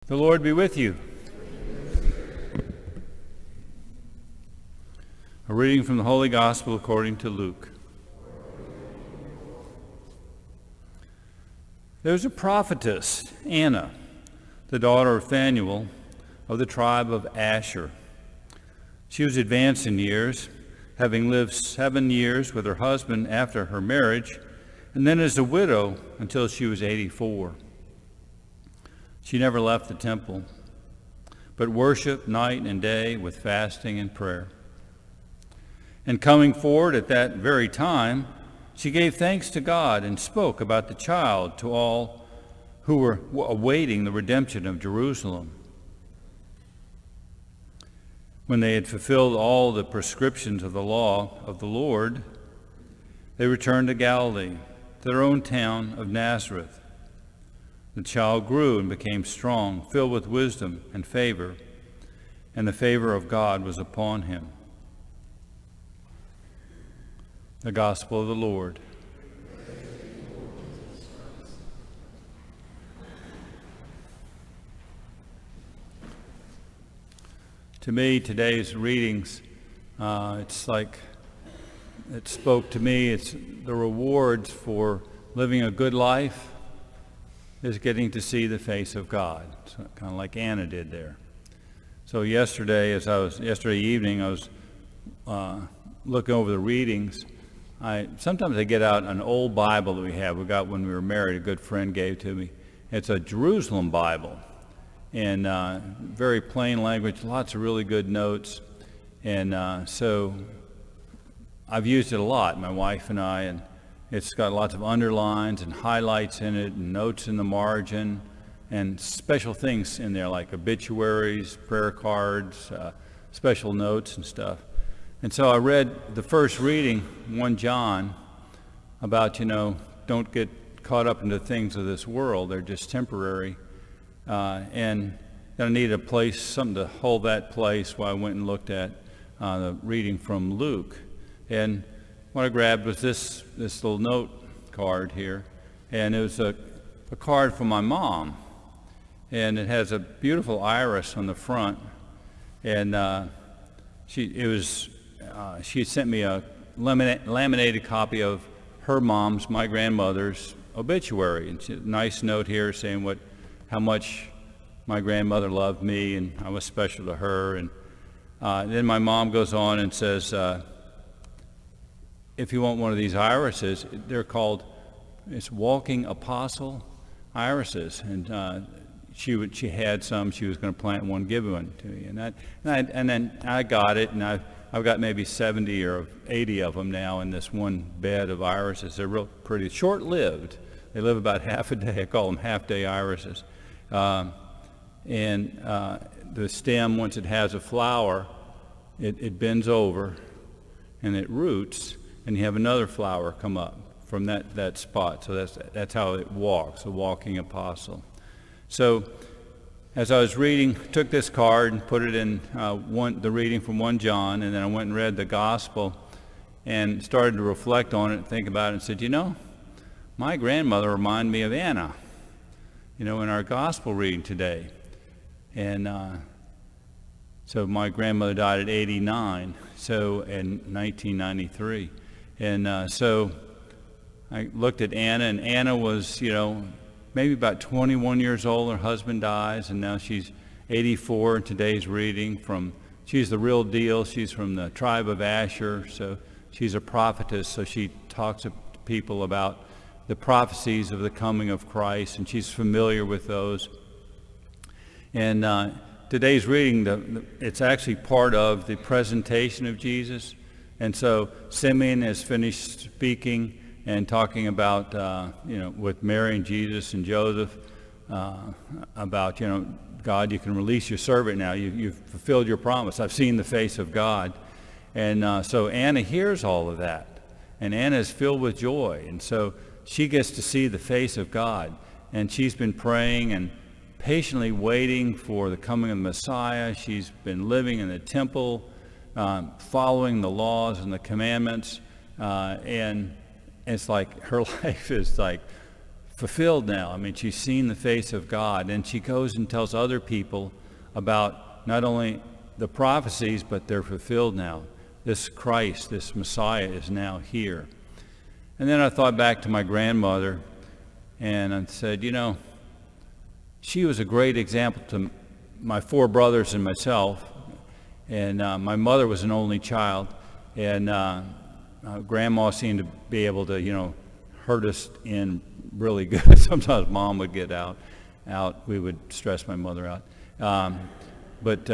The Lord be with you. A reading from the Holy Gospel according to Luke. There was a prophetess, Anna, the daughter of Phanuel, of the tribe of Asher. She was advanced in years, having lived 7 years with her husband after her marriage, and then as a widow until she was 84. She never left the temple, but worshiped night and day with fasting and prayer. And coming forward at that very time, she gave thanks to God and spoke about the child to all who were awaiting the redemption of Jerusalem. When they had fulfilled all the prescriptions of the law of the Lord, they returned to Galilee, to their own town of Nazareth. The child grew and became strong, filled with wisdom and favor of God was upon him. The Gospel of the Lord. To me, today's readings, it's like it spoke to me. It's the rewards for living a good life is getting to see the face of God, so kind of like Anna did there. So yesterday evening, I was looking over the readings. Sometimes I get out an old Bible that we got when we were married. A good friend gave to me. It's a Jerusalem Bible, and very plain language, lots of really good notes, and so I've used it a lot, my wife and I, and it's got lots of underlines and highlights in it and notes in the margin and special things in there like obituaries, prayer cards, special notes and stuff. And so I read the first reading, 1 John, about, don't get caught up into things of this world. They're just temporary. And I needed a place, something to hold that place while I went and looked at the reading from Luke. And what I grabbed was this little note card here, and it was a card from my mom, and it has a beautiful iris on the front, and she sent me a laminated copy of her mom's, my grandmother's obituary, and a nice note here saying how much my grandmother loved me and I was special to her, and then my mom goes on and says, if you want one of these irises, they're called, it's walking apostle irises, and she had some. She was going to plant one, give one to me, and then I got it, and I've got maybe 70 or 80 of them now in this one bed of irises. They're real pretty, short-lived. They live about half a day. I call them half-day irises, and the stem, once it has a flower, it bends over, and it roots. And you have another flower come up from that spot. So that's how it walks, a walking apostle. So as I was reading, took this card and put it in the reading from 1 John, and then I went and read the gospel and started to reflect on it and think about it and said, my grandmother reminded me of Anna, in our gospel reading today. And so my grandmother died at 89, so in 1993. And so I looked at Anna, and Anna was, maybe about 21 years old. Her husband dies, and now she's 84 in today's reading. She's the real deal. She's from the tribe of Asher, so she's a prophetess. So she talks to people about the prophecies of the coming of Christ, and she's familiar with those. And today's reading, it's actually part of the presentation of Jesus. And so Simeon has finished speaking and talking about, with Mary and Jesus and Joseph, about, God, you can release your servant now. You've fulfilled your promise. I've seen the face of God. And so Anna hears all of that. And Anna is filled with joy. And so she gets to see the face of God. And she's been praying and patiently waiting for the coming of the Messiah. She's been living in the temple, following the laws and the commandments, and it's like her life is like fulfilled now. I mean, she's seen the face of God, and she goes and tells other people about not only the prophecies, but they're fulfilled now. This Christ, this Messiah is now here. And then I thought back to my grandmother, and I said, she was a great example to my 4 brothers and myself. And my mother was an only child, and Grandma seemed to be able to, herd us in really good. Sometimes Mom would get out. We would stress my mother out. But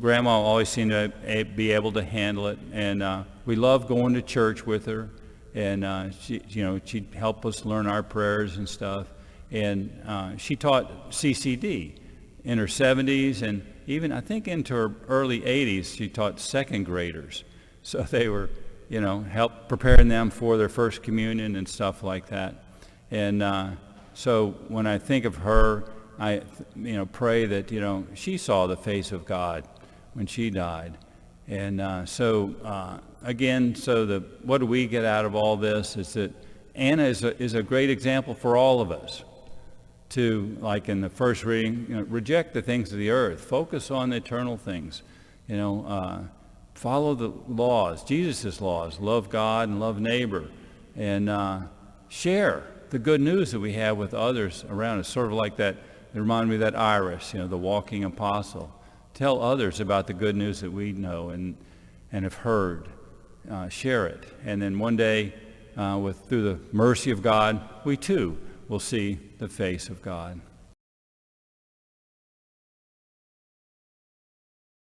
Grandma always seemed to be able to handle it, and we loved going to church with her. And she'd help us learn our prayers and stuff. And she taught CCD in her 70s, and even I think into her early 80s, she taught second graders. So they were, help preparing them for their first communion and stuff like that. And so when I think of her, I, pray that, she saw the face of God when she died. And again, what do we get out of all this is that Anna is a great example for all of us to, like in the first reading, reject the things of the earth, focus on the eternal things, follow the laws, Jesus' laws, love God and love neighbor, and share the good news that we have with others around us, sort of like that. It reminded me of that Iris, the walking apostle. Tell others about the good news that we know and have heard. Share it. And then one day, through the mercy of God, we too will see the face of God.